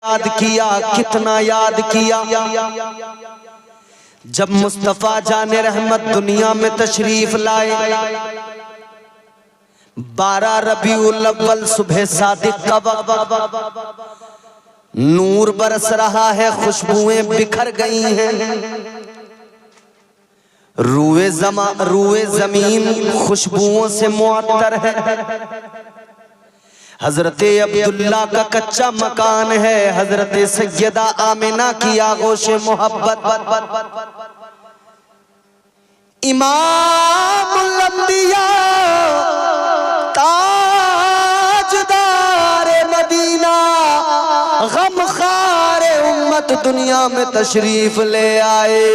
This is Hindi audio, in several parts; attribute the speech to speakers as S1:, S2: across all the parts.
S1: याद किया, कितना याद किया। जब मुस्तफा जाने रहमत दुनिया में तशरीफ लाए, 12 रबीउल अव्वल सुबह सादिक का वक्त, नूर बरस रहा है, खुशबुएं बिखर गई हैं, रूए जमीन खुशबुओं से मुअत्तर है। हजरत अब्दुल्ला का कच्चा मकान है, हजरत सैयदा आमिना की आगोश मोहब्बत। इमामुल अंबिया ताजदार मदीना गमखार उम्मत दुनिया में तशरीफ ले आए।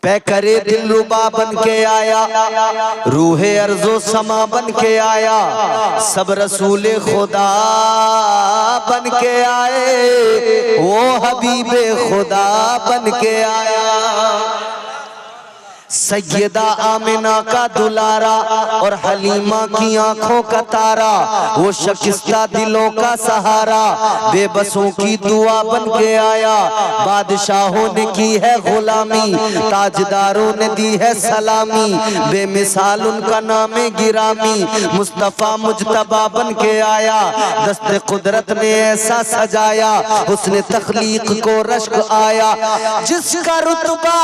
S1: पैकरे दिलरुबा बन के आया, रूहे अर्जो समा बन के आया, सब रसूले खुदा बन के आए, वो हबीबे खुदा बन के आया। सैयदा आमिना का दुलारा और हलीमा की आंखों का तारा, वो शकिस्ता दिलों का सहारा, बेबसों की दुआ बन के आया। बादशाहों ने की है गुलामी, ताजदारों ने दी है सलामी, बेमिसाल उनका नाम गिरामी, मुस्तफा मुजतबा बन के आया। दस्ते कुदरत ने ऐसा सजाया, उसने तख्लीक को रश्क आया, जिसका रुतबा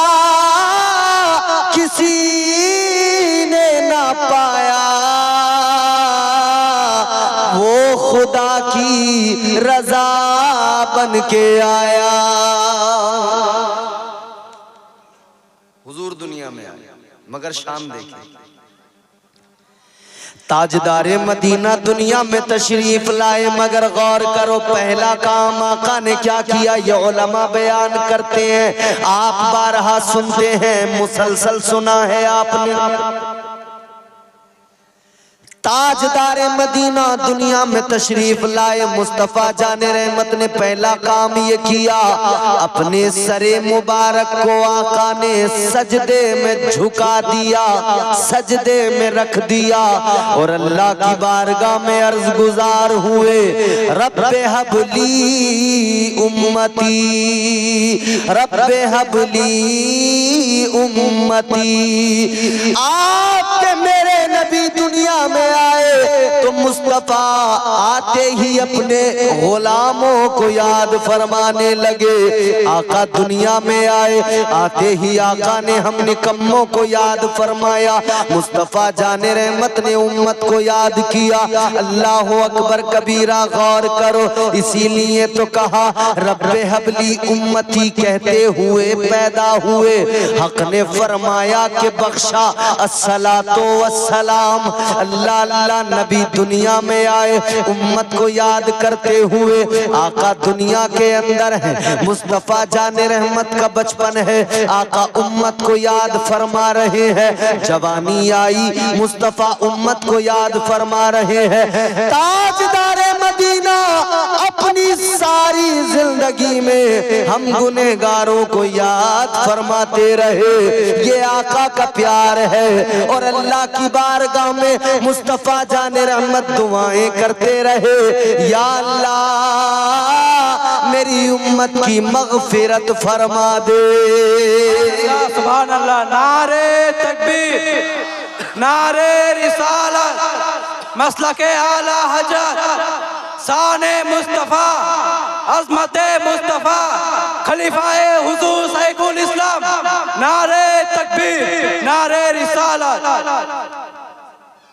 S1: किसी ने ना पाया, वो खुदा की रजा बन के आया। हुजूर दुनिया में आया, मगर शान देखिए, ताजदारे मदीना दुनिया में तशरीफ लाए, मगर गौर करो पहला काम आका ने क्या किया, ये उलमा बयान करते हैं, आप बारहा सुनते हैं, मुसलसल सुना है आपने। ताजदारे मदीना दुनिया में तशरीफ लाए, मुस्तफा जाने रहमत ने पहला काम ये किया, अपने सरे मुबारक को आका ने सजदे में झुका दिया, सजदे में रख दिया और अल्लाह की बारगाह में अर्ज गुजार हुए, रब्बे हबली उम्मती, रब्बे हबली उम्मती। आपके मेरे नबी दुनिया में आए तो मुस्तफा आते ही अपने गुलामों को याद फरमाने लगे। आका दुनिया में आए, आते ही आका ने हम निकम्मों को याद फरमाया, मुस्तफा जाने रहमत ने उम्मत को याद किया। अल्लाह अकबर कबीरा, गौर करो, इसीलिए तो कहा रब्बे हबली उम्मती कहते हुए पैदा हुए। हक ने फरमाया कि बख्शा अस्सलातो वस्सलाम, अल्लाह अल्लाह नबी दुनिया में आए, उम्मत को याद करते हुए। आका दुनिया के अंदर है, मुस्तफा जाने रहमत का बचपन है, आका उम्मत को याद फरमा रहे हैं। जवानी आई, मुस्तफा उम्मत को याद फरमा रहे हैं। ताजदारे मदीना अपनी सारी जिंदगी में हम गुनहगारों को याद फरमाते रहे, ये आका का प्यार है। और अल्लाह की बारगाह में मुस्तफा जाने रहमत दुआएं करते रहे, या अल्लाह मेरी उम्मत की मगफिरत फरमा दे।
S2: सुभान अल्लाह, नारे तकबीर, नारे रिसालत, मसलके आला हजरत, शाने मुस्तफा, अज़मते मुस्तफा, खलीफाए हुजूर सैयदुल इस्लाम, नारे तकबीर, नारे रिसालत।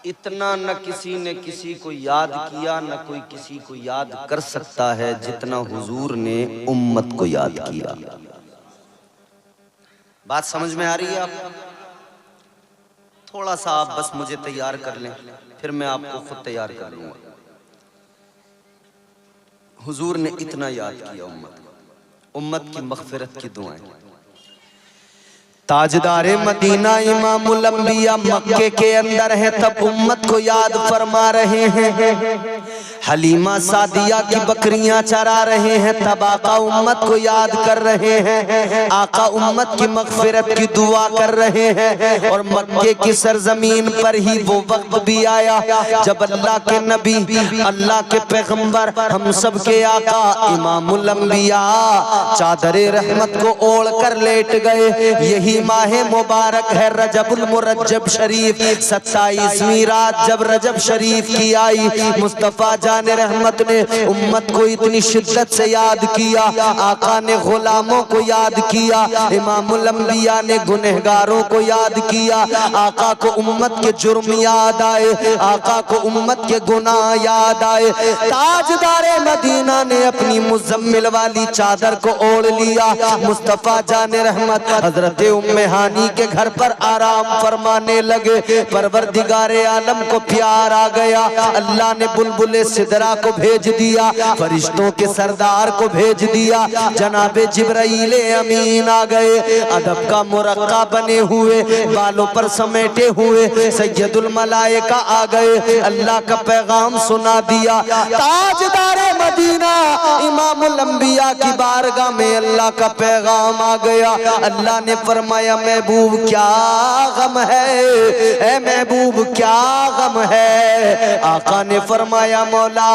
S1: इतना न किसी ने किसी को याद किया, न कोई किसी को याद कर सकता है जितना हुजूर ने उम्मत को याद किया। बात समझ में आ रही है आपको? थोड़ा सा आप बस मुझे तैयार कर लें, फिर मैं आपको खुद तैयार कर लूंगा। हुजूर ने इतना याद किया उम्मत को, उम्मत की मग़फ़िरत की दुआएं। ताजदारे मदीना इमामुल अंबिया मक्के के अंदर है, तब उम्मत को याद फरमा रहे हैं। हलीमा सादिया की बकरियां चरा रहे हैं, तब आका उम्मत को याद कर रहे हैं। आका उम्मत की मगफिरत की दुआ कर रहे हैं। और मक्के की सरजमीन पर ही वो वक्त भी आया जब अल्लाह के नबी, अल्लाह के पैगंबर, हम सब के आका इमामुल अंबिया चादरे रहमत को ओढ़ कर लेट गए। यही माह मुबारक है रजबुल मुरज्जब शरीफ। 27वीं रात जब रजब शरीफ की आई, मुस्तफा जाने रहमत ने उम्मत को इतनी शिद्दत से याद किया। आका ने गुलामों को याद किया, इमामुल अंबिया ने गुनहगारों को याद किया। आका को उम्मत के जुर्म याद आए, आका को उम्मत के गुनाह याद आए। ताजदारे मदीना ने अपनी मुजम्मिल वाली चादर को ओढ़ लिया। मुस्तफा जाने रहमत हजरत उम्मे हानी के घर पर आराम फरमाने लगे। परवरदिगारे आलम को प्यार आ गया। अल्लाह ने बुलबुले सिदरा को भेज दिया, फरिश्तों के सरदार को भेज दिया। जनाबे जिब्राइल अमीन आ गए, अदब का मुरक्का बने हुए, बालों पर समेटे हुए सैयदुल मलाइका आ गए। अल्लाह का पैगाम सुना दिया। ताजदारे मदीना इमामुल अंबिया की बारगाह में अल्लाह का पैगाम आ गया। अल्लाह ने फरमाया, महबूब क्या गम है, ए महबूब क्या गम है। आका ने फरमाया, मौला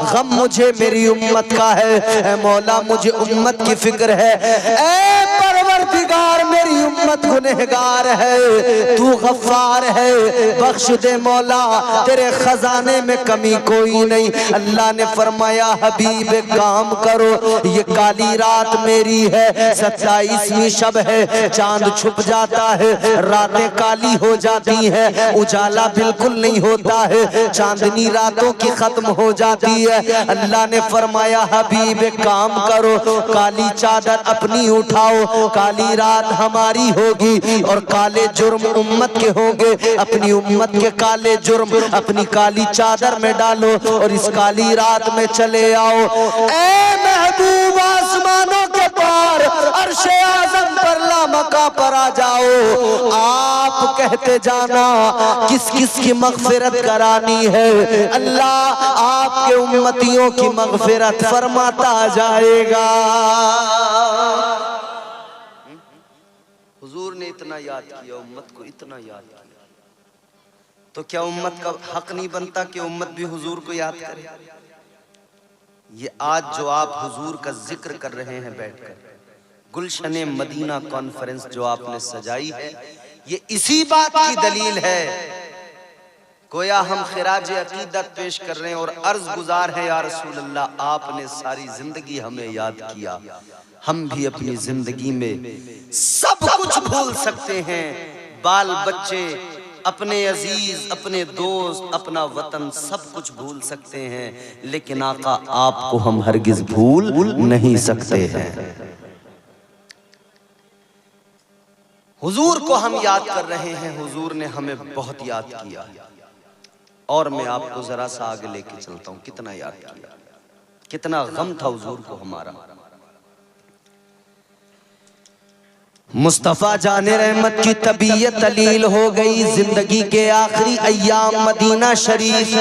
S1: गम मुझे मेरी उम्मत का है, ए मौला मुझे उम्मत की फिक्र है। ए परवरदिगार मेरी उम्मत गुनहगार है, तू गफ्फार है, बख्श दे मौला, तेरे खजाने में कमी कोई नहीं। अल्लाह ने फरमाया, हबीब काम करो, ये काली रात मेरी है, 27वीं शब है, चांद छुप जाता है, रातें काली हो जाती है, उजाला बिल्कुल नहीं होता है, चांदनी रातों की खत्म हो जाती है। अल्लाह ने फरमाया, हबीब काम करो, काली चादर अपनी उठाओ, काली रात हमारी होगी और काले जुर्म उम्मत के होंगे। अपनी उम्मत के काले जुर्म अपनी काली चादर में डालो और इस काली रात में चले आओ। ए महबूब आसमानों के पार अर्शे आज़म पर लामका पर आ जाओ। आप कहते जाना किस किस की मगफिरत करानी है, अल्लाह आपके उम्मतियों की मगफिरत फरमाता जाएगा। हुजूर ने इतना याद किया, उम्मत को इतना याद किया, तो क्या उम्मत का हक नहीं बनता कि उम्मत भी हुजूर को याद करे? ये आज जो आप हुजूर का जिक्र कर रहे हैं बैठकर, गुलशने मदीना कॉन्फ्रेंस जो आपने सजाई है, ये इसी बात की दलील है। गोया हम खिराज अकीदत पेश कर रहे हैं और अर्ज गुजार है, या रसूल अल्लाह, आपने सारी जिंदगी हमें याद किया, हम भी अपनी जिंदगी में सब कुछ भूल सकते हैं, बाल बच्चे, अपने अजीज, अपने दोस्त, अपना वतन, सब कुछ भूल सकते हैं, लेकिन आका आपको हम हरगिज भूल नहीं सकते हैं। हुजूर को हम याद कर रहे हैं, हुजूर ने हमें बहुत याद किया। और मैं आपको जरा सा आगे लेके चलता हूं, कितना याद किया, कितना गम था हुजूर को हमारा। मुस्तफा जाने रहमत की तबीयत तलील हो गई। जिंदगी के आखिरी अय्याम मदीना शरीफ,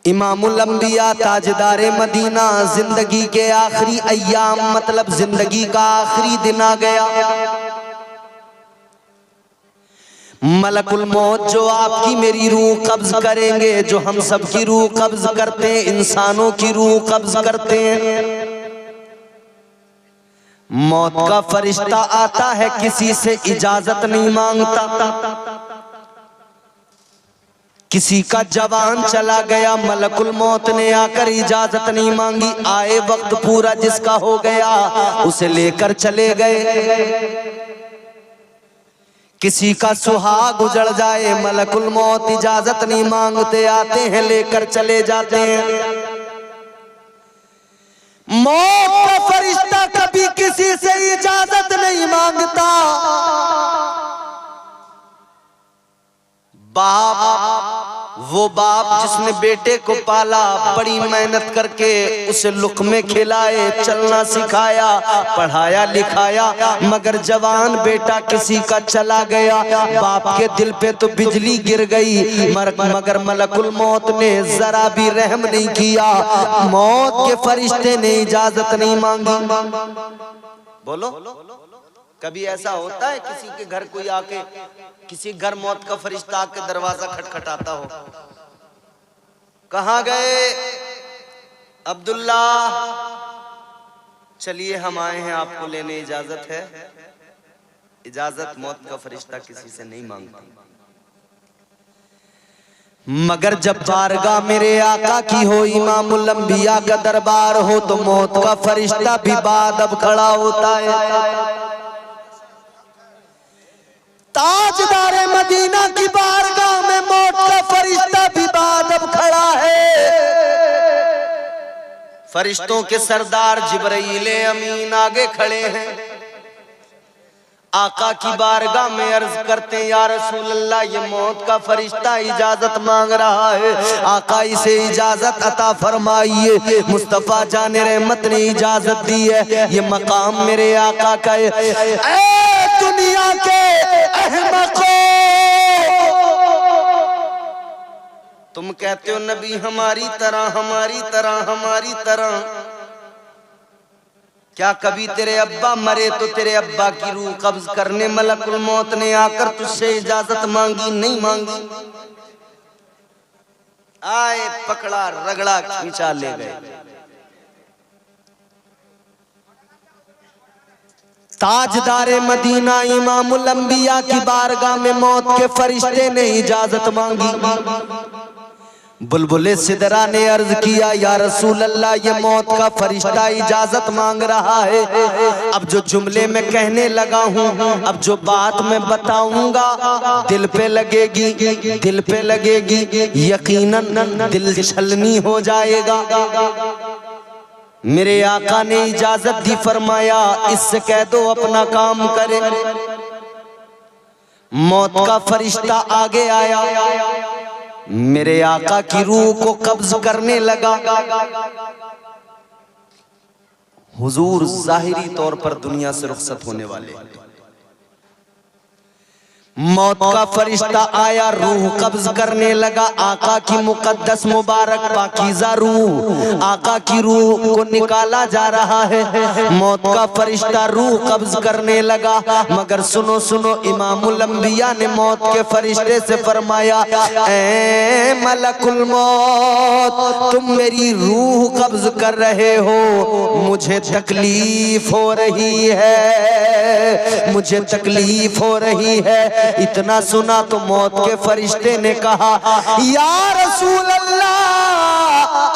S1: इमामुल अंबिया ताजदारे मदीना, जिंदगी के आखिरी अय्याम मतलब जिंदगी का आखिरी दिन आ गया। मलकुल मौत जो आपकी मेरी रूह कब्ज करेंगे, जो हम सब की रूह कब्ज करते हैं, इंसानों की रूह कब्ज करते हैं। मौत का फरिश्ता आता है, किसी से इजाजत नहीं मांगता। किसी का जवान चला गया, मलकुल मौत ने आकर इजाजत नहीं मांगी, आए वक्त पूरा जिसका हो गया उसे लेकर चले गए। किसी का सुहाग उजड़ जाए, मलकुल मौत इजाजत नहीं मांगते, आते हैं लेकर चले जाते हैं। मौत का फरिश्ता कभी किसी से इजाजत नहीं मांगता। बाप वो बाप जिसने बेटे को पाला, बड़ी मेहनत करके उसे लुक़मे खिलाए, चलना सिखाया, पढ़ाया लिखाया, मगर जवान बेटा किसी का चला गया। बाप के दिल पे तो बिजली गिर गई, मगर मलकुल मौत ने जरा भी रहम नहीं किया। मौत के फरिश्ते ने इजाजत नहीं मांगी। बोलो, कभी ऐसा होता है किसी के घर कोई आके, किसी घर मौत का फरिश्ता आके दरवाजा खटखटाता हो? कहाँ गए अब्दुल्ला? चलिए हम आए हैं, आपको लेने इजाजत है। इजाजत मौत का फरिश्ता किसी से नहीं मांगता। मगर जब बारगाह मेरे आका की हो, इमामुल अंबिया का दरबार हो, तो मौत का फरिश्ता भी बादब खड़ा होता है। ताजदारे मदीना की बारगाह में मौत का फरिश्ता भी बादब खड़ा है। फरिश्तों के सरदार जिब्राइल अमीन आगे खड़े हैं। आका की बारगाह में अर्ज करते हैं, या रसूल अल्लाह, ये मौत का फरिश्ता इजाजत मांग रहा है, आका इसे इजाजत अता फरमाइए। मुस्तफा जाने रहमत ने इजाजत दी है, ये मकाम मेरे आका का है। ऐ दुनिया के अहमको, तुम कहते हो नबी हमारी तरह, हमारी तरह, हमारी तरह। क्या कभी तेरे अब्बा मरे तो तेरे अब्बा की रूह कब्ज करने मलकुल मौत ने आकर तुझसे इजाजत मांगी? नहीं मांगी। आए, पकड़ा, रगड़ा, खींचा, ले गए। ताजदारे मदीना इमामुल अंबिया की बारगाह में मौत के फरिश्ते ने इजाजत मांगी। बुलबुले सिदरा ने अर्ज किया, या रसूल अल्लाह, ये मौत का फरिश्ता इजाजत मांग रहा है। अब जो जुमले में कहने लगा हूँ, अब जो बात मैं बताऊंगा, दिल पे लगेगी, दिल पे लगेगी, यकीनन दिल छलनी हो जाएगा। मेरे आका ने इजाजत दी, फरमाया इससे कह दो अपना काम करे। मौत का फरिश्ता आगे आया, मेरे आका की रूह को कब्ज करने लगा। हुजूर जाहिरी तौर पर दुनिया से रुखसत होने वाले। मौत का फरिश्ता आया, रूह कब्ज करने लगा। आका की मुकद्दस मुबारक पाकीज़ा रूह, आका की रूह को निकाला जा रहा है। मौत का फरिश्ता रूह कब्ज करने लगा, मगर सुनो सुनो, इमामुल अंबिया ने मौत के फरिश्ते से फरमाया, ऐ मलकुल मौत, तुम मेरी रूह कब्ज कर रहे हो, मुझे तकलीफ हो रही है, मुझे तकलीफ हो रही है। इतना सुना तो मौत के फरिश्ते ने कहा, या रसूल अल्लाह,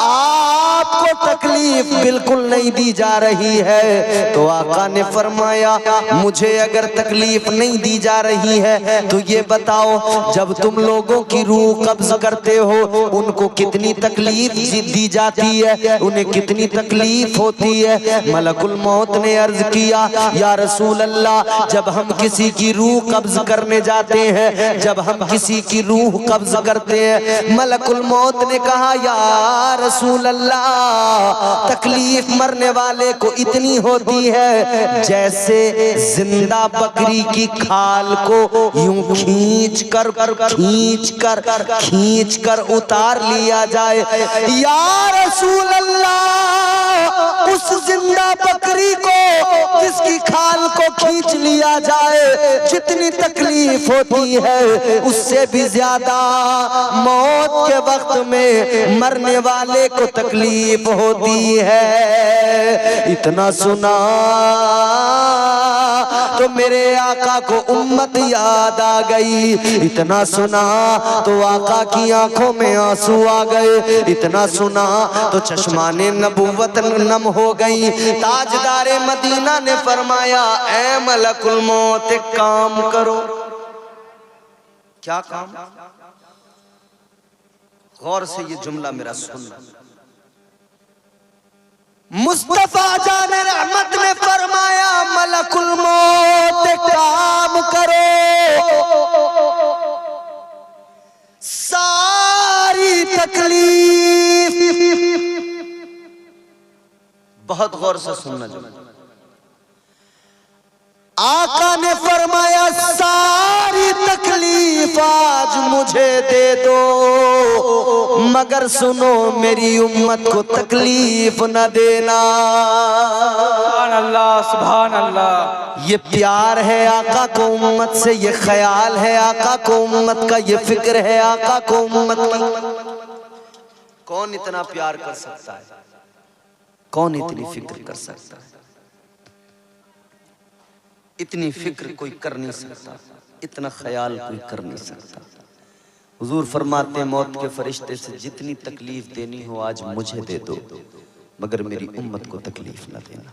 S1: आपको तकलीफ बिल्कुल नहीं दी जा रही है। तो आका ने फरमाया, मुझे अगर तकलीफ नहीं दी जा रही है तो ये बताओ, जब तुम लोगों की रूह कब्ज करते हो, उनको कितनी तकलीफ दी जाती है, उन्हें कितनी तकलीफ होती है? मलकुल मौत ने अर्ज किया, या रसूल अल्लाह, जब हम किसी की रूह कब्ज करने जाते हैं, जब हम किसी की रूह कब्ज करते हैं, मलकुल मौत ने कहा, या रसूल अल्लाह, तकलीफ मरने वाले को इतनी होती है जैसे जिंदा बकरी की खाल को यूं खींच कर उतार लिया जाए। या रसूल अल्लाह, उस जिंदा बकरी को जिसकी खाल को खींच लिया जाए, जितनी तकलीफ होती है उससे भी ज्यादा मौत के वक्त में मरने वाले को तकलीफ होती है। इतना सुना तो मेरे आका को उम्मत याद आ गई। इतना सुना तो आका की आंखों में आंसू आ गए। इतना सुना तो चश्माने नबूवत नम हो गई। ताजदारे मदीना ने फरमाया, ऐ मलकुल मौत, एक काम करो। क्या काम? गौर से ये जुमला मेरा सुनना। मुस्तफा जाने रहमत ने फरमाया, मलकुल मौत, एक काम करो, सारे तकलीफ, बहुत गौर से सुनना जो आका ने फरमाया सारी तकलीफ आज मुझे दे दो, मगर सुनो मेरी उम्मत को तकलीफ न देना।
S2: सुभान अल्लाह, सुभान अल्लाह।
S1: ये प्यार है आका को उम्मत से, ये ख्याल है आका को उम्मत का, ये फिक्र है आका को उम्मत की। कौन इतना प्यार कर सकता है, कौन इतनी फिक्र कर सकता है? इतनी फिक्र कोई कर नहीं सकता, इतना ख्याल कोई कर नहीं सकता। हुजूर फरमाते हैं मौत के फरिश्ते से जितनी तकलीफ देनी हो आज मुझे दे दो, मगर मेरी उम्मत को तकलीफ न देना।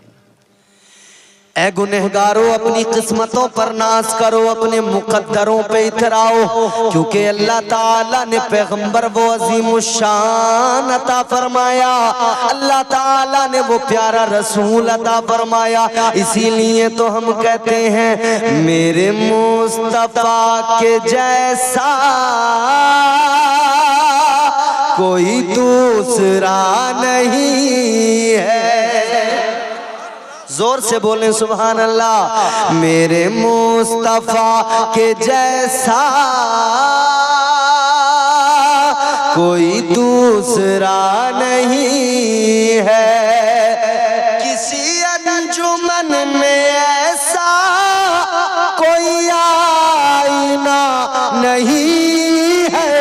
S1: ऐ गुनहगारों अपनी किस्मतों पर नाज करो, अपने मुकद्दरों पे इतराओ, क्योंकि अल्लाह ताला ने पैगंबर वो अजीमुशान अता फरमाया, अल्लाह ताला ने वो प्यारा रसूल अता फरमाया। इसीलिए तो हम कहते हैं मेरे मुस्तफा के जैसा कोई दूसरा नहीं है। जोर से बोलें सुभान अल्लाह। मेरे मुस्तफा के जैसा कोई दूसरा नहीं है, किसी अंजुमन में ऐसा कोई आईना नहीं है।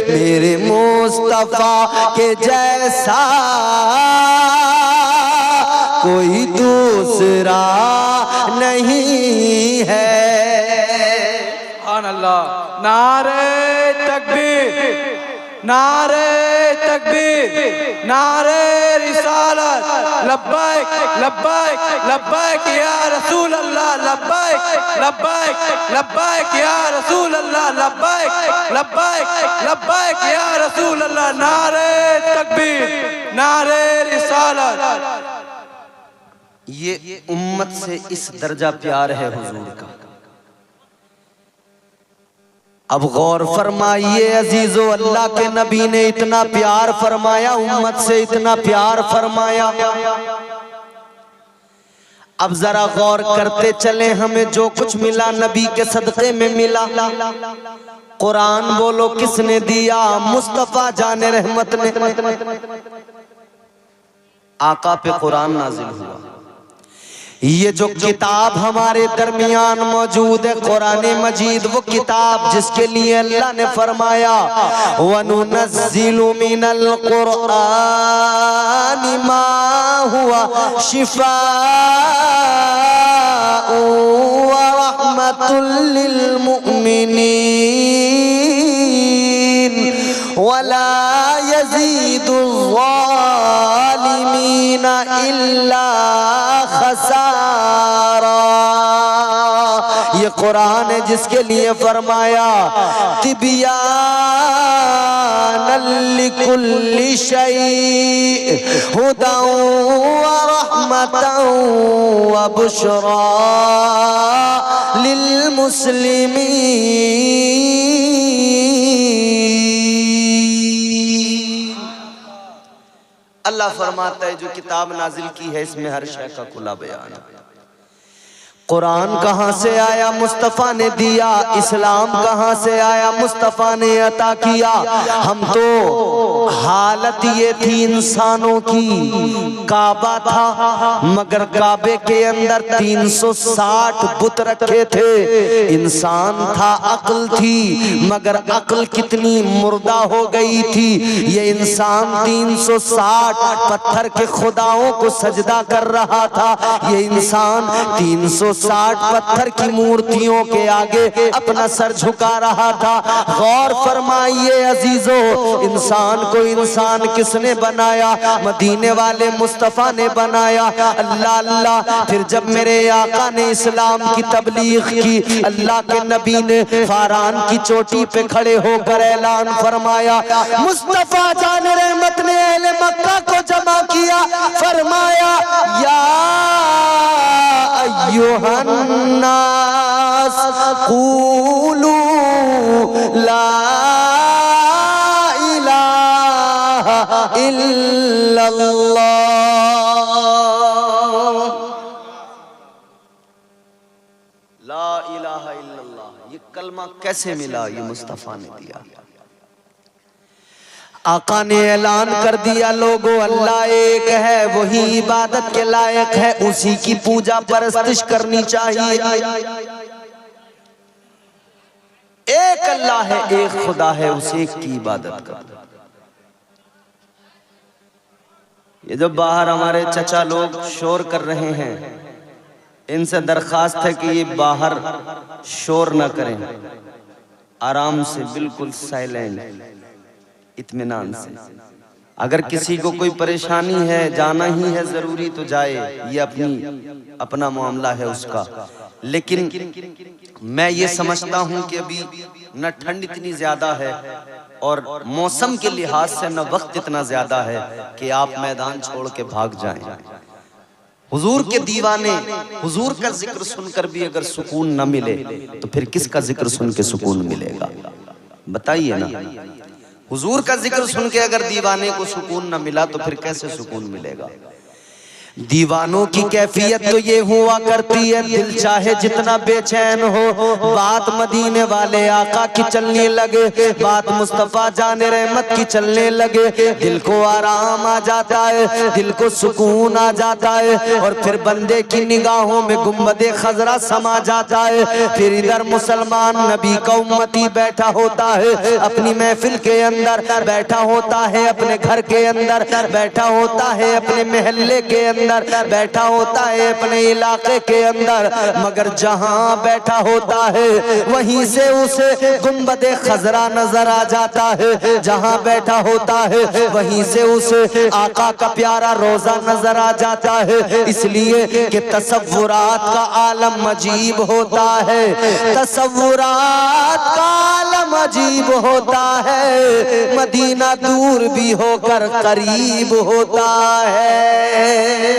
S1: मेरे मुस्तफा के जैसा कोई दूसरा नहीं है।
S2: सुभान अल्लाह। नारे तकबीर, नारे तकबीर, नारे रिसालत, लब्बैक लब्बैक लब्बैक या रसूल अल्लाह, लब्बैक लब्बैक लब्बैक या रसूल अल्लाह, लब्बैक लब्बैक लब्बैक या रसूल अल्लाह। नारे तकबीर, नारे रिसालत।
S1: ये उम्मत से इस दर्जा प्यार है हुजूर का। अब गौर फरमाइए अजीजो, अल्लाह के नबी ने इतना प्यार फरमाया, उम्मत से इतना प्यार फरमाया। अब जरा गौर करते चले, हमें जो कुछ मिला नबी के सदक़े में मिला। कुरान बोलो किसने दिया? मुस्तफा जाने रहमत ने। आका पे कुरान नाजिल हुआ। ये जो किताब हमारे दरमियान मौजूद है कुरान मजीद, वो किताब जिसके लिए अल्लाह ने फरमाया वनुनज़्ज़िलु मिनल कुरआनि मा हुवा शिफ़ाअ व रहमतुल लिल मुमिनीन वला यज़ीदुज़्ज़ालिमीना इल्ला खसारा। ये कुरान है जिसके लिए फरमाया तिबियानल लिकुल्लि शै हुदन व रहमतन व बुशरा लिल मुस्लिमीन। अल्लाह फरमाता है जो किताब नाजिल की है इसमें हर शय का खुला बयान है। कुरान कहाँ से आया? मुस्तफ़ा ने दिया। इस्लाम कहाँ से आया? मुस्तफ़ा ने अता किया। हम तो हालत ये थी इंसानों की, काबा था मगर काबे के अंदर 360 बुत रखे थे। इंसान था, अक्ल थी मगर अक्ल कितनी मुर्दा हो गई थी। ये इंसान 360 पत्थर के खुदाओं को सजदा कर रहा था। ये इंसान 360 पत्थर की मूर्तियों के आगे अपना सर झुका रहा था। गौर फरमाइए अजीजों, इंसान को इंसान किसने बनाया? मदीने वाले मुस्तफा ने बनाया। अल्लाह अल्लाह। फिर जब मेरे आका ने इस्लाम की तबलीग की, अल्लाह के नबी ने फारान की चोटी पे खड़े होकर ऐलान फरमाया। मुस्तफा जान रहमत ने अहले मक्का को जमा किया, फरमाया या अय्युहन्नास क़ूलू ला इल्लल्लाह। ला इलाहा इल्लल्लाह, ये कलमा कैसे मिला? ये मुस्तफा ने दिया। आका ने ऐलान कर दिया, लोगों अल्लाह एक है, वही इबादत के लायक है, उसी की पूजा परस्तिश करनी चाहिए। एक अल्लाह है, एक खुदा है, उस एक की इबादत करो। ये जो बाहर हमारे चचा लोग शोर कर रहे हैं, इनसे दरखास्त है कि ये बाहर शोर ना करें, आराम से, बिल्कुल साइलेंट, इत्मीनान से। अगर किसी को कोई परेशानी है, जाना ही है जरूरी तो जाए, ये अपना मामला है उसका। लेकिन मैं ये समझता हूं कि अभी न ठंड इतनी ज्यादा है और मौसम के लिहाज से न वक्त इतना ज्यादा है कि आप मैदान छोड़ के भाग जाएं। हुजूर के दीवाने, हुजूर का जिक्र सुनकर भी अगर सुकून न मिले तो फिर किसका जिक्र सुन के सुकून मिलेगा? बताइए ना। हुजूर का जिक्र सुन के अगर दीवाने को सुकून न मिला तो फिर कैसे सुकून मिलेगा? दीवानों की कैफियत तो ये हुआ करती है, दिल चाहे जितना बेचैन हो, बात मदीने वाले आका की चलने लगे, बात मुस्तफा जाने रहमत की चलने लगे, दिल को आराम आ जाता है, दिल को सुकून आ जाता है, और फिर बंदे की निगाहों में गुंबदे खजरा समा जाता है। फिर इधर मुसलमान नबी का उम्मती बैठा होता है, अपनी महफिल के अंदर बैठा होता है, अपने घर के अंदर बैठा होता है, अपने महल्ले के अंदर बैठा होता है, अपने इलाके के अंदर, मगर जहां बैठा होता है वहीं से उसे गुंबदे खजरा नजर आ जाता है। जहां बैठा होता है वहीं से उसे आका का प्यारा रोजा नजर आ जाता है। इसलिए कि तसव्वुरात का आलम अजीब होता है, तसव्वुरात का आलम अजीब होता है, मदीना दूर भी होकर करीब होता है।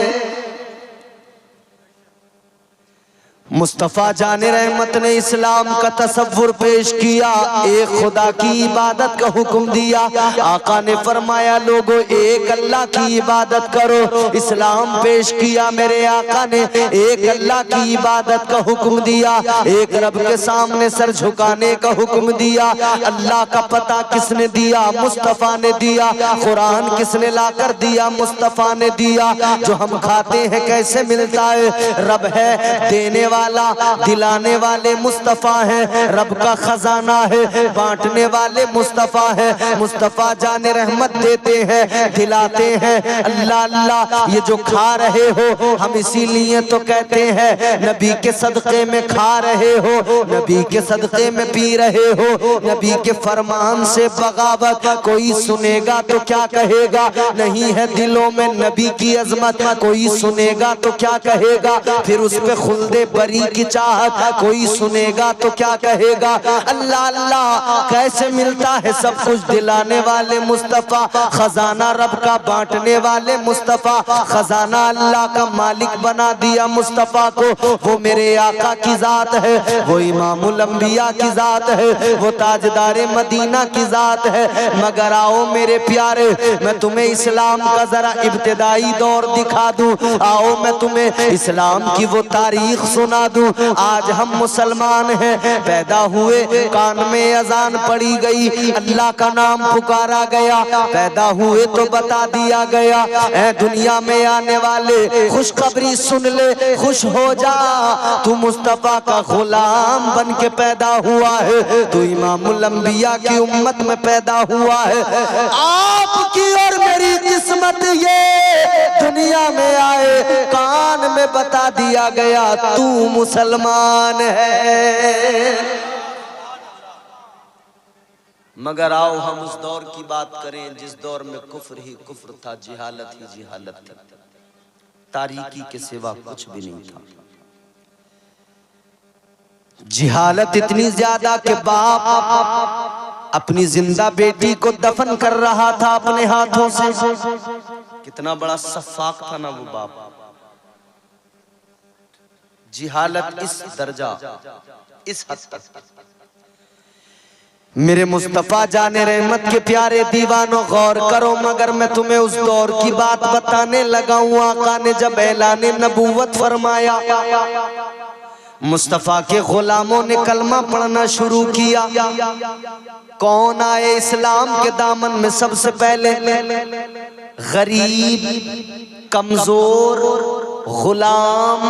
S1: मुस्तफा जाने रहमत ने इस्लाम का तसव्वुर पेश किया, एक खुदा की इबादत का हुक्म दिया। आका ने फरमाया, लोगों एक अल्लाह की इबादत करो। इस्लाम पेश किया मेरे आका ने, एक अल्लाह की इबादत का हुक्म दिया, एक रब के सामने सर झुकाने का हुक्म दिया। अल्लाह का पता किसने दिया? मुस्तफा ने दिया। कुरान किसने लाकर दिया? मुस्तफा ने दिया। जो हम खाते हैं कैसे मिलता है? रब है देने वाला, दिलाने वाले मुस्तफा है, रब का खजाना है, बांटने वाले मुस्तफा है। मुस्तफा जाने रहमत देते हैं, दिलाते हैं। अल्लाह अल्लाह, ये जो खा रहे हो हम इसीलिए तो कहते हैं नबी के सदक़े में खा रहे हो, नबी के सदक़े में पी रहे हो, नबी के फरमान से बगावत कोई सुनेगा तो क्या कहेगा? नहीं है दिलों में नबी की अजमत, कोई सुनेगा तो क्या कहेगा? फिर उस पे खुल्दे बरी की चाहत कोई सुनेगा तो क्या कहेगा? अल्लाह अल्लाह, कैसे मिलता है सब कुछ दिलाने वाले मुस्तफा, खजाना रब का बांटने वाले मुस्तफा, खजाना अल्लाह का मालिक बना दिया मुस्तफा को। वो मेरे आका की जात है, वो इमामुल अंबिया की जात है, वो ताजदारे मदीना की जात है। मगर आओ मेरे प्यारे, मैं तुम्हें इस्लाम का जरा इब्तिदाई दौर दिखा दूं। आओ मैं तुम्हें इस्लाम की वो तारीख सुना दूं। आज हम मुसलमान हैं, पैदा हुए कान में अजान पड़ी गई, अल्लाह का नाम पुकारा गया, पैदा हुए तो बता दिया गया, ऐ दुनिया में आने वाले खुशखबरी सुन ले, खुश हो जा, तू मुस्तफा का गुलाम बन के पैदा हुआ है, तू इमामुल अंबिया की उम्मत में पैदा हुआ है। आपकी और मेरी किस्मत ये दुनिया में आए, कान में बता दिया गया तू मुसलमान है। मगर आओ हम उस दौर की बात करें जिस दौर में कुफ्र ही कुफ्र था, जिहालत ही जिहालत थी, तारीकी के सिवा कुछ भी नहीं था। जिहालत इतनी ज्यादा कि बाप अपनी जिंदा बेटी को दफन कर रहा था अपने हाथों से। कितना बड़ा सफाक था ना वो बाप। जिहालत इस दर्जा, इस हद तक। मेरे मुस्तफ़ा जाने रहमत के प्यारे दीवानों गौर करो, मगर मैं तुम्हें उस दौर की बात बताने लगा हूँ। आका ने जब ऐलाने नबूवत फरमाया, मुस्तफ़ा के गुलामों ने कलमा पढ़ना शुरू किया। कौन आए इस्लाम के दामन में सबसे पहले? गरीब, कमजोर, गुलाम।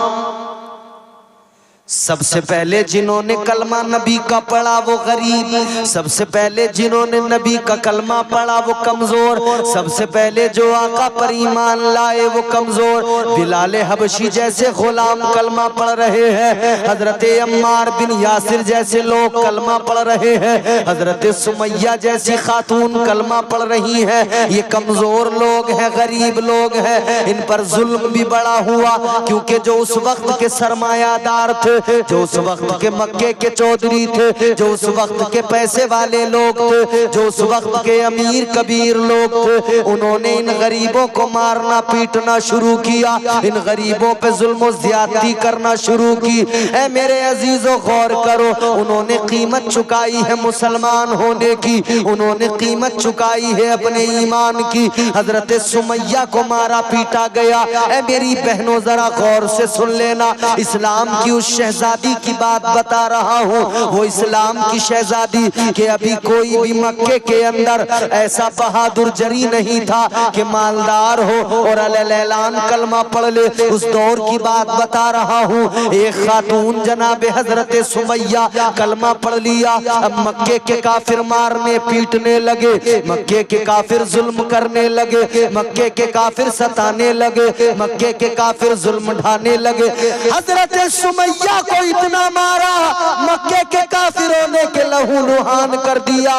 S1: सबसे पहले जिन्होंने कलमा नबी का पढ़ा वो गरीब, सबसे पहले जिन्होंने नबी का कलमा पढ़ा वो कमजोर, सबसे पहले जो आका पर ईमान लाए वो कमजोर। बिलाल हबशी जैसे गुलाम कलमा पढ़ रहे हैं, हजरत अम्मार बिन यासिर जैसे लोग कलमा पढ़ रहे हैं, हजरत सुमैया जैसी खातून कलमा पढ़ रही हैं। ये कमजोर लोग हैं, गरीब लोग हैं, इन पर जुल्म भी बड़ा हुआ, क्योंकि जो उस वक्त के सरमायादार थे, जो उस वक्त के मक्के के चौधरी थे, जो उस वक्त के पैसे वाले लोग थे, जो उस वक्त के अमीर कबीर लोग थे, उन्होंने इन गरीबों को मारना पीटना शुरू किया, इन गरीबों पे जुल्म ज्यादती करना शुरू की। ऐ मेरे अजीजों गौर करो, उन्होंने कीमत चुकाई है मुसलमान होने की, उन्होंने कीमत चुकाई है अपने ईमान की। हजरत सुमैया को मारा पीटा गया। ऐ मेरी बहनों जरा गौर से सुन लेना, इस्लाम की उस शहजादी की बात बता रहा हूँ, वो इस्लाम की शहजादी के अभी कोई भी मक्के के अंदर ऐसा बहादुर जरी नहीं था कि मालदार हो और अलैलान कलमा पढ़ ले। उस दौर की बात बता रहा हूँ। एक खातून जनाब हजरत सुमैया कलमा पढ़ लिया। अब मक्के के काफिर मारने पीटने लगे, मक्के के काफिर जुल्म करने लगे, मक्के के काफिर सताने लगे, मक्के के काफिर जुल्म ढाने लगे। हजरत सुमैया को इतना मारा, मक्के के काफिरों ने के लहू लुहान कर दिया।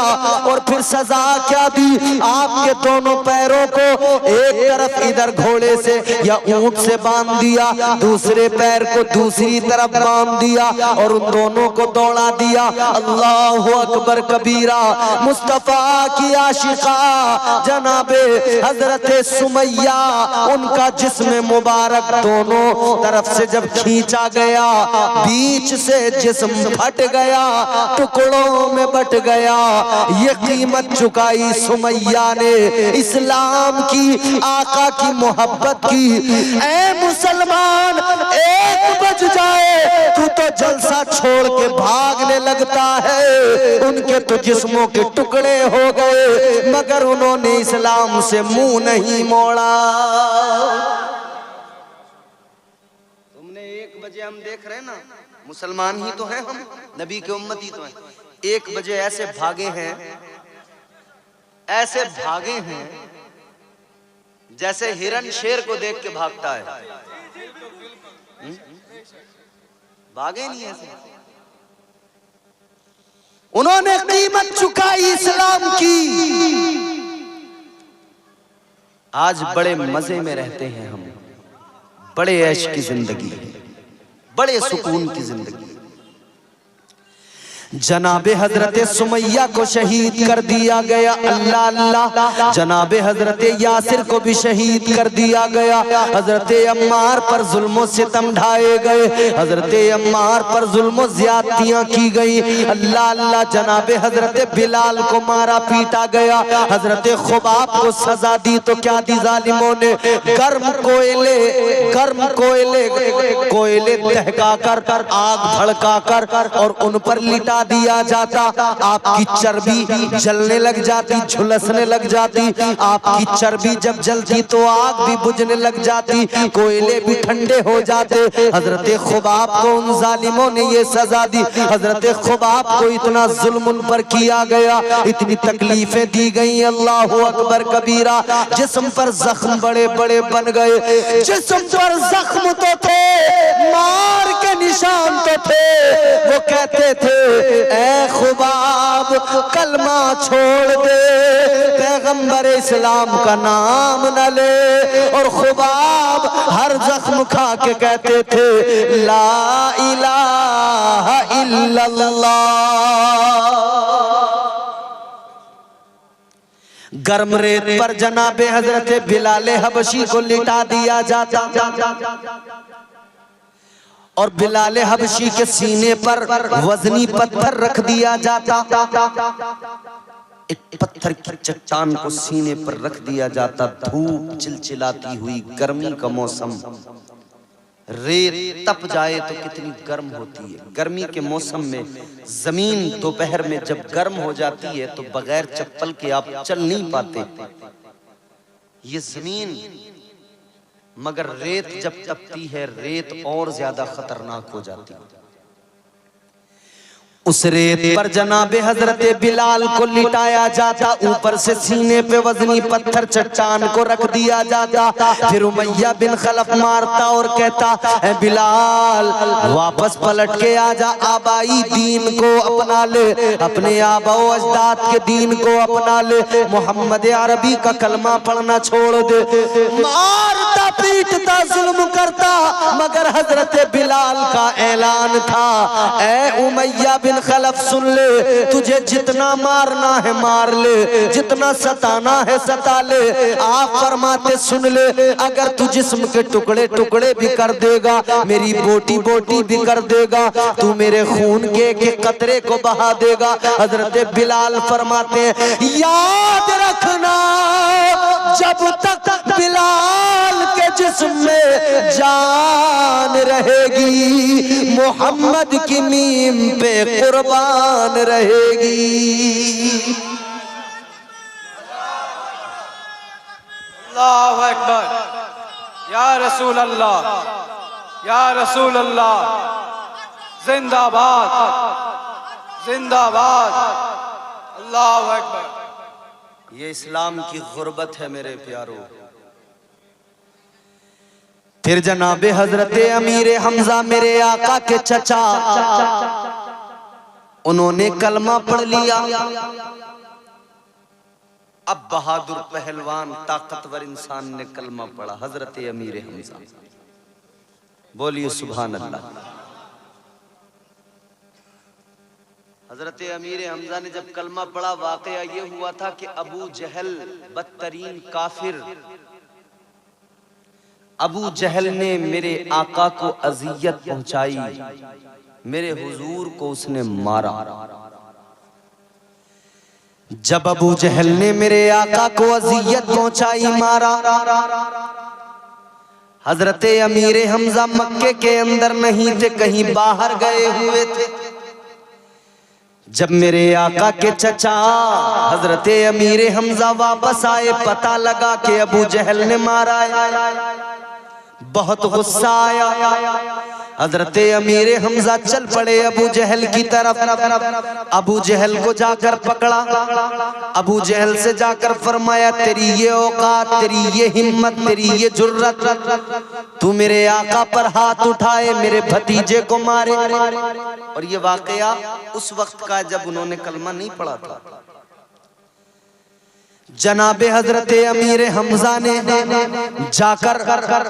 S1: और फिर सजा क्या दी? आपके दोनों पैरों को एक तरफ इधर घोड़े से या ऊंट से बांध दिया, दूसरे पैर को दूसरी तरफ बांध दिया और उन दोनों को दौड़ा दिया। अल्लाहु अकबर कबीरा। मुस्तफा की आशिका जनाबे हजरत सुमैया, उनका जिस्म मुबारक दोनों तरफ से जब खींचा गया, बीच से जिस्म फट गया, टुकड़ों में बट गया। ये कीमत चुकाई सुमैया ने इस्लाम की, आका की मोहब्बत की। ऐ मुसलमान, एक बज जाए तू तो जलसा छोड़ के भागने लगता है। उनके तो जिस्मों के टुकड़े हो गए, मगर उन्होंने इस्लाम से मुंह नहीं मोड़ा। बजे हम देख रहे हैं ना, मुसलमान ही तो हैं हम, नबी के उम्मती तो हैं। 1 बजे ऐसे भागे हैं, ऐसे भागे हैं जैसे हिरन शेर को देख के भागता है। भागे नहीं ऐसे। उन्होंने कीमत चुकाई इस्लाम की। आज बड़े मजे में रहते हैं हम, बड़े ऐश की जिंदगी, बड़े सुकून की जिंदगी। जनाबे हजरत सुमैया को शहीद कर दिया गया। अल्लाह अल्लाह। जनाबे हजरत यासिर को भी शहीद कर दिया गया। हजरत अम्मार पर जुल्मों सितम ढाए गए, हजरत अम्मार पर जुल्मों ज्यादतियां की गई। अल्लाह अल्लाह। जनाबे हजरत बिलाल को मारा पीटा गया। हजरत खुबाब को सजा दी तो क्या दी जालिमों ने? गर्म कोयले दहका कर, आग भड़का कर और उन पर लिटा दिया जाता। आपकी चर्बी जलने लग जाती, झुलसने लग जाती। आपकी चर्बी जब जलती तो आग भी बुझने लग जाती, कोयले भी ठंडे हो जाते। हजरत खुबाब को उन जालिमों ने ये सजा दी। हजरत खुबाब को इतना जुल्म उन पर किया गया, इतनी तकलीफें दी गई। अल्लाहु अकबर कबीरा। जिस्म पर जख्म बड़े बड़े बन गए। जिस्म पर जख्म तो थे, मार के निशान तो थे। वो कहते थे ऐ खुबाब कलमा छोड़ दे, पैगंबर इस्लाम का नाम न ले। और खुबाब हर जख्म खा के कहते थे ला इलाहा इल्लल्लाह। गर्म रेत पर जनाबे हजरत बिलाल हबशी को लिटा दिया जाता और बिलाल हबशी के सीने पर वजनी पत्थर रख दिया जाता। एक पत्थर की चट्टान को सीने पर रख दिया जाता। धूप चिलचिलाती हुई, गर्मी का मौसम, रेत तप जाए तो कितनी गर्म होती है। गर्मी के मौसम में जमीन दोपहर में जब गर्म हो जाती है तो बगैर चप्पल के आप चल नहीं पाते। ये जमीन, मगर रेत जब तपती है रेत और ज्यादा खतरनाक हो जाती है। उस रेत पर जनाबे हजरत बिलाल को लिटाया जाता, ऊपर से सीने पे वजनी पत्थर चट्टान को रख दिया जाता। फिर उमैया बिन खलफ मारता और कहता, ए बिलाल वापस पलट के आजा, आबाई दीन को अपना ले, अपने आबाओ अजदाद के दीन को अपना ले, मोहम्मद अरबी का कलमा पढ़ना छोड़ दे। मारता पीटता जुल्म करता, मगर हजरत बिलाल का ऐलान था, ए उमैया बिन खलफ सुन ले, तुझे जितना मारना है मार ले, जितना सताना है सता ले। आप फरमाते सुन ले, अगर तू जिस्म के टुकड़े टुकड़े भी कर देगा, मेरी बोटी बोटी भी कर देगा, तू मेरे खून के कतरे को बहा देगा। हजरत बिलाल फरमाते हैं, याद रखना जब तक बिलाल के जिस्म में जान रहेगी, मोहम्मद की मीम पे कुर्बान रहेगी।
S2: अल्लाहु अकबर, या रसूल अल्लाह, या रसूल अल्लाह, जिंदाबाद जिंदाबाद, अल्लाहु अकबर।
S1: ये इस्लाम की गुर्बत है मेरे प्यारों। फिर जनाबे हजरत अमीर हमजा मेरे आका के चचा, उन्होंने कलमा पढ़ लिया। अब बहादुर पहलवान ताकतवर इंसान ने कलमा पढ़ा, हजरत अमीर हमजा। बोलिए सुभान अल्लाह। हजरत अमीर हमजा ने जब कलमा पढ़ा, वाकया ये हुआ था कि अबू जहल बदतरीन काफिर, अबू जहल ने मेरे आका को अजियत पहुंचाई, मेरे हुजूर को उसने मारा। जब अबू जहल ने मेरे आका को अजियत पहुंचाई, मारा, हजरत अमीर हमजा मक्के के अंदर नहीं थे, कहीं बाहर गए हुए थे। जब मेरे आका के चचा हजरत अमीर हमजा वापस आए, पता लगा कि अबू जहल ने मारा है, बहुत गुस्सा आया। हजरत अमीर हमजा चल पड़े अबू जहल की तरफ। अबू जहल को जाकर पकड़ा, अबू जहल से जाकर फरमाया, तेरी ये औकात, तेरी ये हिम्मत, तेरी ये जुर्रत, तू मेरे आका पर हाथ उठाए, मेरे भतीजे को मारे। और ये वाकया उस वक्त का जब उन्होंने कलमा नहीं पढ़ा था। जनाबे हजरत अमीर हमजा ने जाकर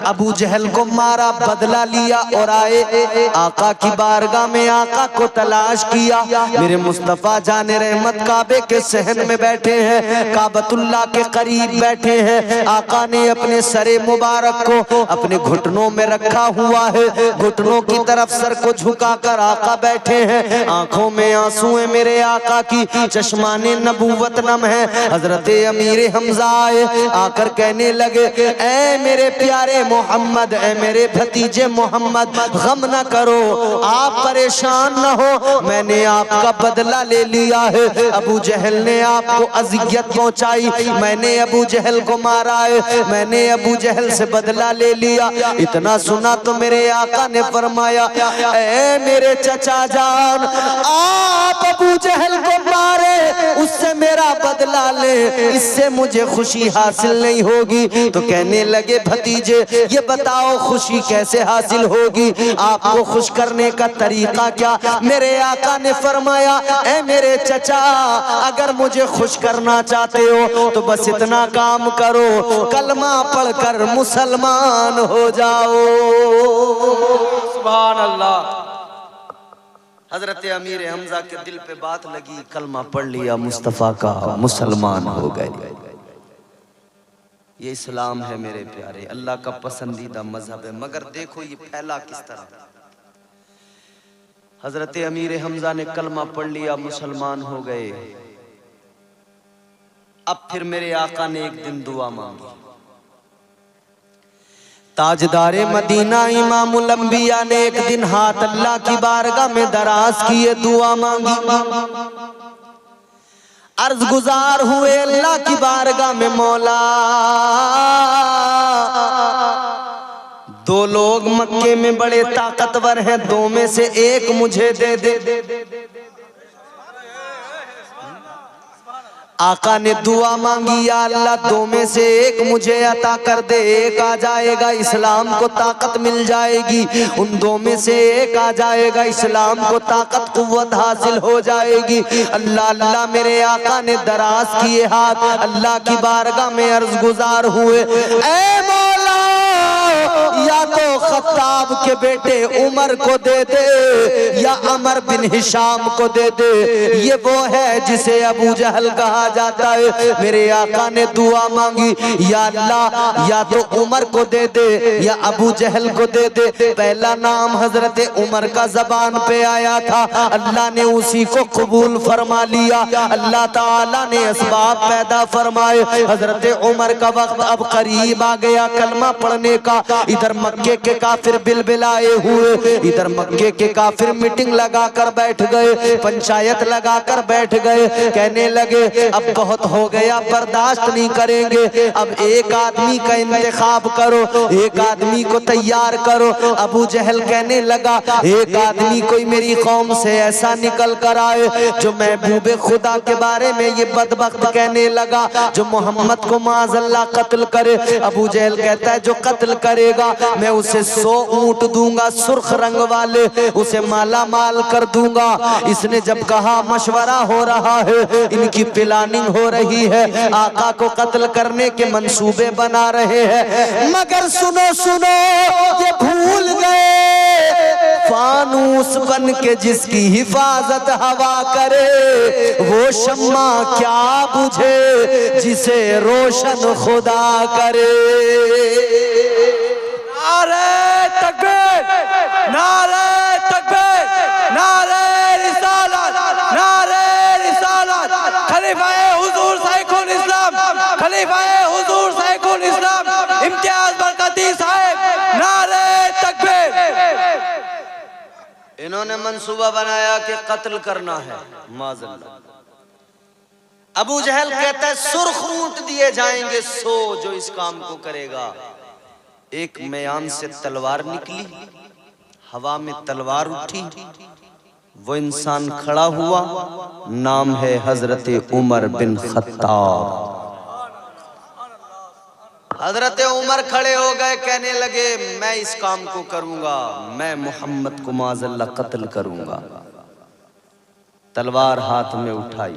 S1: अबू जहल को मारा, बदला लिया और आए आका की बारगाह में, आका को तलाश किया। मेरे मुस्तफा जाने रहमत काबे के सहन में बैठे हैं, काबतुल्लाह के करीब बैठे हैं। आका ने अपने सरे मुबारक को अपने घुटनों में रखा हुआ है, घुटनों की तरफ सर को झुकाकर आका बैठे हैं। आंखों में आंसू है मेरे आका की, चश्माने नबूवत नम है। हजरत अमीर हमजा आए, आकर कहने लगे, ऐ मेरे प्यारे मोहम्मद, ऐ मेरे भतीजे मोहम्मद, गम न करो, आप परेशान न हो, मैंने आपका बदला ले लिया है। अबू जहल ने आपको अजियत पहुंचाई, मैंने अबू जहल को मारा है, मैंने अबू जहल से बदला ले लिया। इतना सुना तो मेरे आका ने फरमाया, ऐ मेरे चचा जान, आप अबू जहल को मारे, उससे मेरा बदला ले, इससे मुझे खुशी हासिल नहीं होगी। तो कहने लगे, भतीजे ये बताओ खुशी कैसे हासिल होगी, आपको खुश करने का तरीका क्या? मेरे आका ने फरमाया, ऐ मेरे चचा, अगर मुझे खुश करना चाहते हो तो बस इतना काम करो, कलमा पढ़कर मुसलमान हो जाओ।
S2: सुभान अल्लाह।
S1: हजरत अमीर हमजा के दिल पे बात लगी, कलमा पढ़ लिया मुस्तफा का, मुसलमान हो गए। ये इस्लाम है मेरे प्यारे, अल्लाह का पसंदीदा मजहब है। मगर देखो ये फैला किस तरह। हजरत अमीर हमजा ने कलमा पढ़ लिया, मुसलमान हो गए। अब फिर मेरे आका ने एक दिन दुआ मांगी। ताजदारे मदीना इमामुल अंबिया ने एक दिन हाथ अल्लाह की बारगाह में दराज किए, दुआ मांगी। अर्ज गुजार हुए अल्लाह की बारगाह में, मौला दो लोग मक्के में बड़े ताकतवर हैं, दो में से एक मुझे दे दे। आका ने दुआ मांगी, या अल्लाह दो में से एक मुझे अता कर दे। एक आ जाएगा इस्लाम को ताकत मिल जाएगी, उन दो में से एक आ जाएगा इस्लाम को ताकत कुव्वत हासिल हो जाएगी। अल्लाह अल्लाह मेरे आका ने दराज किए हाथ, अल्लाह की बारगाह में अर्ज गुजार हुए, ऐ मौला या तो खत्ताब के बेटे उमर को दे दे या अमर बिन हिशाम को दे दे। ये वो है जिसे अबू जहल कहा जाता है। मेरे आका ने दुआ मांगी, या अल्लाह या तो उमर को दे दे या अबू जहल को दे दे। पहला नाम हजरत उमर का जबान पे आया था, अल्लाह ने उसी को कबूल फरमा लिया। अल्लाह ताला ने असबाब पैदा फरमाए। हजरत उमर का वक्त अब करीब आ गया कलमा पढ़ने का। इधर मक्के के काफिर बिलबिलाए हुए, इधर मक्के के काफिर मीटिंग लगाकर बैठ गए, पंचायत लगाकर बैठ गए। कहने लगे अब बहुत हो गया, बर्दाश्त नहीं करेंगे, अब एक आदमी का इंतखाब करो, एक आदमी को तैयार करो। अबू जहल कहने लगा एक आदमी कोई मेरी कौम से ऐसा निकल कर आए जो महबूबे खुदा के बारे में ये बदबख्त कहने लगा, जो मोहम्मद को माज़अल्लाह कत्ल करे। अबू जहल कहता है जो कत्ल करेगा मैं उसे 100 ऊंट दूंगा सुर्ख रंग वाले, उसे माला माल कर दूंगा। इसने जब कहा मशवरा हो रहा है, इनकी प्लानिंग हो रही है, आका को कत्ल करने के मंसूबे बना रहे हैं। मगर सुनो सुनो ये भूल गए फानूस बन के जिसकी हिफाजत हवा करे, वो शम्मा क्या बुझे जिसे रोशन खुदा करे।
S2: नारे तकबीर, नारे तकबीर, नारे रिसालत, नारे रिसालत। खलीफाए हुजूर साइकुल इस्लाम, खलीफाए हुजूर साइकुल इस्लाम इम्तियाज बरकती साहब, नारे तकबीर।
S1: इन्होंने मंसूबा बनाया कि कत्ल करना है माज़अल्लाह। अबू जहल कहता है सुर्ख ऊंट दिए जाएंगे 100 जो इस काम को करेगा। एक मैयान से तलवार निकली, हवा में तलवार उठी, वो इंसान खड़ा हुआ, नाम है हजरत उमर बिन खत्ताब। हजरत उमर खड़े हो गए, कहने लगे मैं इस काम को करूंगा, मैं मोहम्मद को माज़अल्लाह कत्ल करूंगा। तलवार हाथ में उठाई।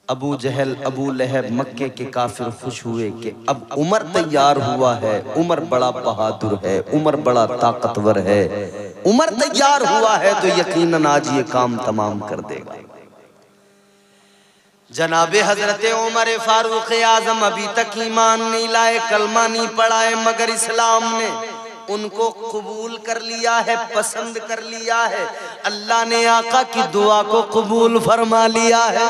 S1: अबू जहल अबू लहब मक्के के काफिर खुश हुए कि अब उमर तैयार हुआ है, उमर बड़ा बहादुर है, उमर बड़ा ताकतवर है, उमर तैयार हुआ है तो यकीनन आज ये काम तमाम कर देगा। जनाबे हजरत उमर फारूक आजम अभी तक ईमान नहीं लाए, कलमा नहीं पढ़ाए, मगर इस्लाम ने उनको कबूल कर लिया है, पसंद कर लिया है। अल्लाह ने आका की दुआ को कबूल फरमा लिया है।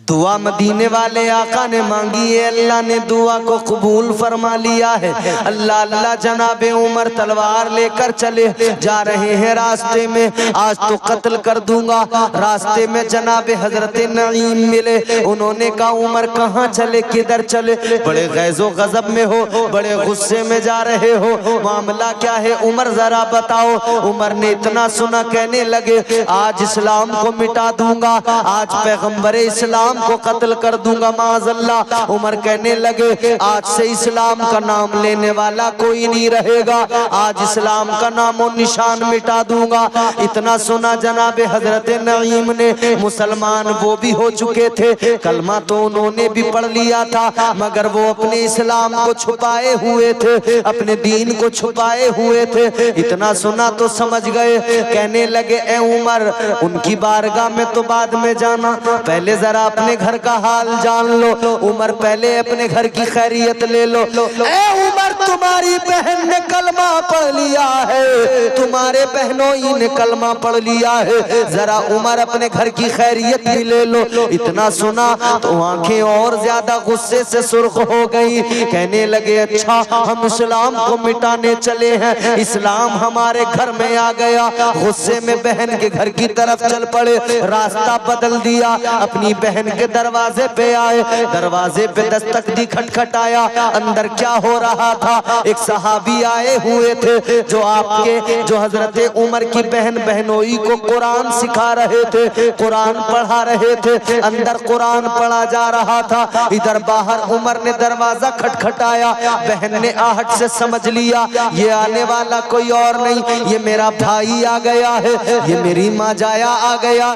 S1: दुआ मदीने वाले आका ने मांगी है, अल्लाह ने दुआ को कबूल फरमा लिया है। अल्लाह अल्लाह जनाबे उमर तलवार लेकर चले जा रहे हैं रास्ते में, आज तो कत्ल कर दूंगा। रास्ते में जनाबे हजरत नईम मिले, उन्होंने कहा उमर कहाँ चले, किधर चले, बड़े गैज़ो गजब में हो, बड़े गुस्से में जा रहे हो, मामला क्या है उमर जरा बताओ। उमर ने इतना सुना, कहने लगे आज इस्लाम को मिटा दूंगा, आज पैगम्बर इस्लाम को कत्ल कर दूंगा माज़अल्लाह। उमर कहने लगे आज से इस्लाम का नाम लेने वाला कोई नहीं रहेगा, आज इस्लाम का नामो निशान मिटा दूंगा। इतना सुना जनाबे हजरत नईम ने, मुसलमान वो भी हो चुके थे, कलमा तो उन्होंने भी पढ़ लिया था, मगर वो अपने इस्लाम को छुपाए हुए थे, अपने दीन को छुपाए हुए थे। इतना सुना तो समझ गए, कहने लगे ए उमर उनकी बारगाह में तो बाद में जाना, पहले जरा अपने घर का हाल जान लो। उमर पहले अपने घर की खैरियत ले लो। ए उमर उमर तुम्हारी बहन ने कलमा पढ़ लिया है, तुम्हारे बहनों ही ने कलमा पढ़ लिया है, जरा उमर अपने घर की खैरियत भी ले लो। इतना सुना तो आंखें और ज्यादा गुस्से से सुर्ख हो गई। कहने लगे अच्छा हम इस्लाम को मिटाने चले हैं, इस्लाम हमारे घर में आ गया। गुस्से में बहन के घर की तरफ चल पड़े, रास्ता बदल दिया, अपनी बहन के दरवाजे पे आए। दरवाजे पे दस्तक दी, खटखटाया, अंदर क्या हो रहा था? एक सहाबी आए हुए थे जो हजरत उमर की बहन बहनोई को कुरान सिखा रहे थे, कुरान पढ़ा रहे थे। अंदर कुरान पढ़ा जा रहा था, इधर बाहर उमर ने दरवाजा खटखटाया। बहन ने आहट से समझ लिया ये आने वाला कोई और नहीं, ये मेरा भाई आ गया है, ये मेरी माँ जाया आ गया।